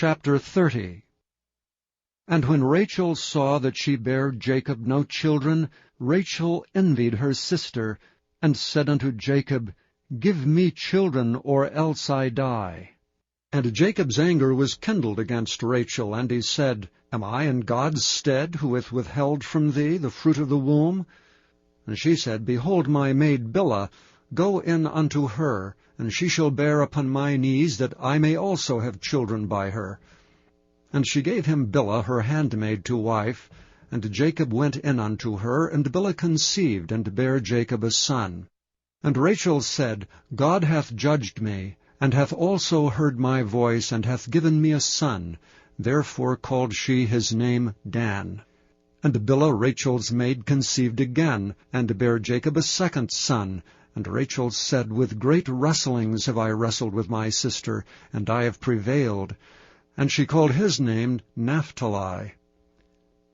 Chapter 30. And when Rachel saw that she bare Jacob no children, Rachel envied her sister, and said unto Jacob, Give me children, or else I die. And Jacob's anger was kindled against Rachel, and he said, Am I in God's stead, who hath withheld from thee the fruit of the womb? And she said, Behold my maid Bilhah, go in unto her, and she shall bear upon my knees, that I may also have children by her. And she gave him Bilhah her handmaid to wife, and Jacob went in unto her, and Bilhah conceived, and bare Jacob a son. And Rachel said, God hath judged me, and hath also heard my voice, and hath given me a son. Therefore called she his name Dan. And Bilhah Rachel's maid conceived again, and bare Jacob a second son. And Rachel said, With great wrestlings have I wrestled with my sister, and I have prevailed. And she called his name Naphtali.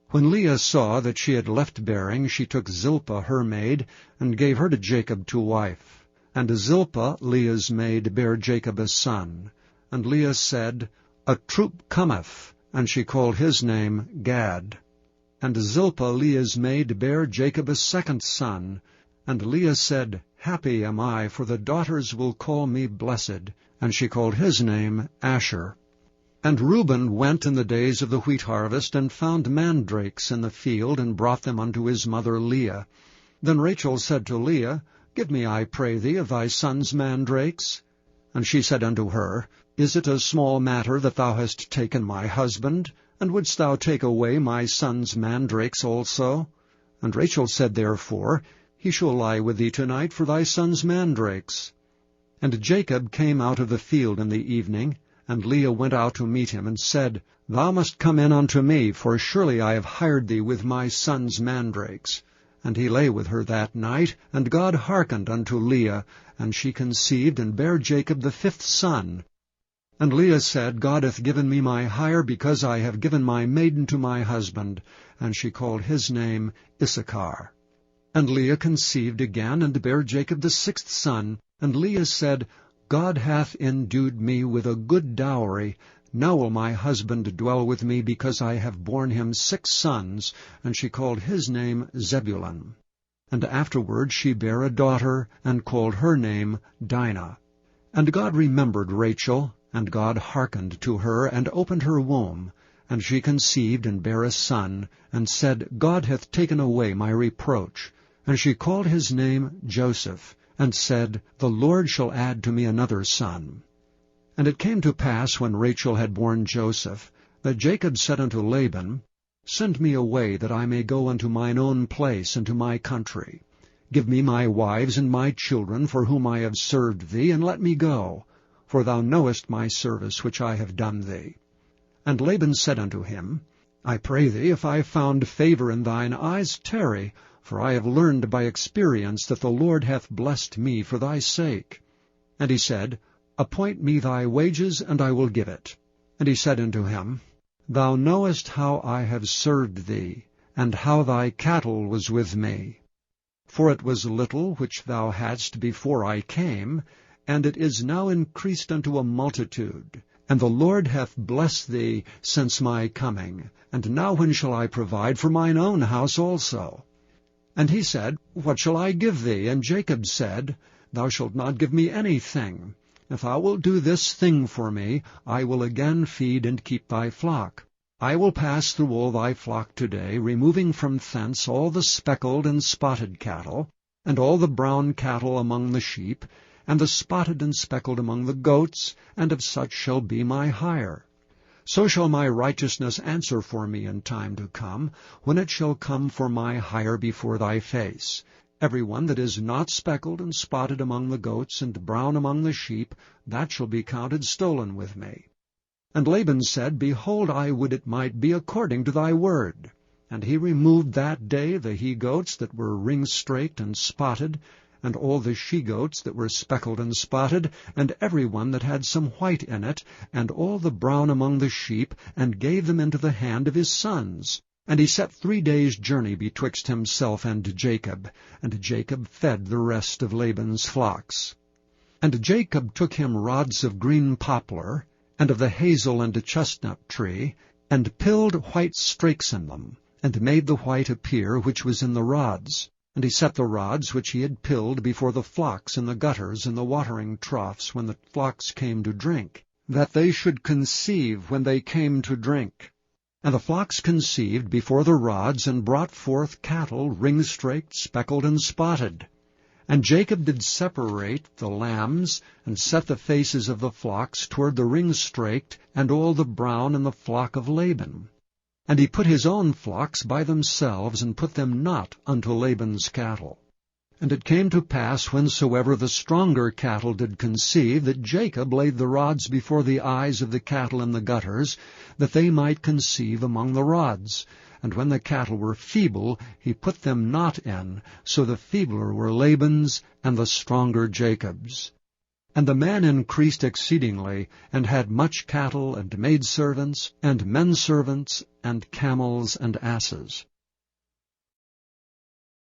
When Leah saw that she had left bearing, she took Zilpah her maid, and gave her to Jacob to wife. And Zilpah, Leah's maid, bare Jacob a son. And Leah said, A troop cometh, and she called his name Gad. And Zilpah, Leah's maid, bare Jacob a second son. And Leah said, Happy am I, for the daughters will call me blessed. And she called his name Asher. And Reuben went in the days of the wheat harvest, and found mandrakes in the field, and brought them unto his mother Leah. Then Rachel said to Leah, Give me, I pray thee, of thy son's mandrakes. And she said unto her, Is it a small matter that thou hast taken my husband? And wouldst thou take away my son's mandrakes also? And Rachel said therefore, He shall lie with thee tonight for thy son's mandrakes. And Jacob came out of the field in the evening, and Leah went out to meet him, and said, Thou must come in unto me, for surely I have hired thee with my son's mandrakes. And he lay with her that night, and God hearkened unto Leah, and she conceived, and bare Jacob the fifth son. And Leah said, God hath given me my hire, because I have given my maiden to my husband. And she called his name Issachar. And Leah conceived again, and bare Jacob the sixth son. And Leah said, God hath endued me with a good dowry. Now will my husband dwell with me, because I have borne him 6 sons. And she called his name Zebulun. And afterward she bare a daughter, and called her name Dinah. And God remembered Rachel, and God hearkened to her, and opened her womb. And she conceived, and bare a son, and said, God hath taken away my reproach. And she called his name Joseph, and said, The Lord shall add to me another son. And it came to pass, when Rachel had borne Joseph, that Jacob said unto Laban, Send me away, that I may go unto mine own place, and to my country. Give me my wives and my children, for whom I have served thee, and let me go. For thou knowest my service which I have done thee. And Laban said unto him, I pray thee, if I found favor in thine eyes, tarry, for I have learned by experience that the Lord hath blessed me for thy sake. And he said, Appoint me thy wages, and I will give it. And he said unto him, Thou knowest how I have served thee, and how thy cattle was with me. For it was little which thou hadst before I came, and it is now increased unto a multitude. And the Lord hath blessed thee since my coming. And now when shall I provide for mine own house also? And he said, What shall I give thee? And Jacob said, Thou shalt not give me anything. If thou wilt do this thing for me, I will again feed and keep thy flock. I will pass through all thy flock today, removing from thence all the speckled and spotted cattle, and all the brown cattle among the sheep, and the spotted and speckled among the goats, and of such shall be my hire. So shall my righteousness answer for me in time to come, when it shall come for my hire before thy face. Every one that is not speckled and spotted among the goats, and brown among the sheep, that shall be counted stolen with me. And Laban said, Behold, I would it might be according to thy word. And he removed that day the he-goats that were ring-straked and spotted, and all the she-goats that were speckled and spotted, and every one that had some white in it, and all the brown among the sheep, and gave them into the hand of his sons. And he set 3 days' journey betwixt himself and Jacob fed the rest of Laban's flocks. And Jacob took him rods of green poplar, and of the hazel and chestnut tree, and pilled white strakes in them, and made the white appear which was in the rods. And he set the rods which he had pilled before the flocks in the gutters and the watering troughs when the flocks came to drink, that they should conceive when they came to drink. And the flocks conceived before the rods, and brought forth cattle ring-straked, speckled, and spotted. And Jacob did separate the lambs, and set the faces of the flocks toward the ring-straked, and all the brown in the flock of Laban. And he put his own flocks by themselves, and put them not unto Laban's cattle. And it came to pass, whensoever the stronger cattle did conceive, that Jacob laid the rods before the eyes of the cattle in the gutters, that they might conceive among the rods. And when the cattle were feeble, he put them not in, so the feebler were Laban's, and the stronger Jacob's. And the man increased exceedingly, and had much cattle, and maidservants, and menservants, and camels, and asses.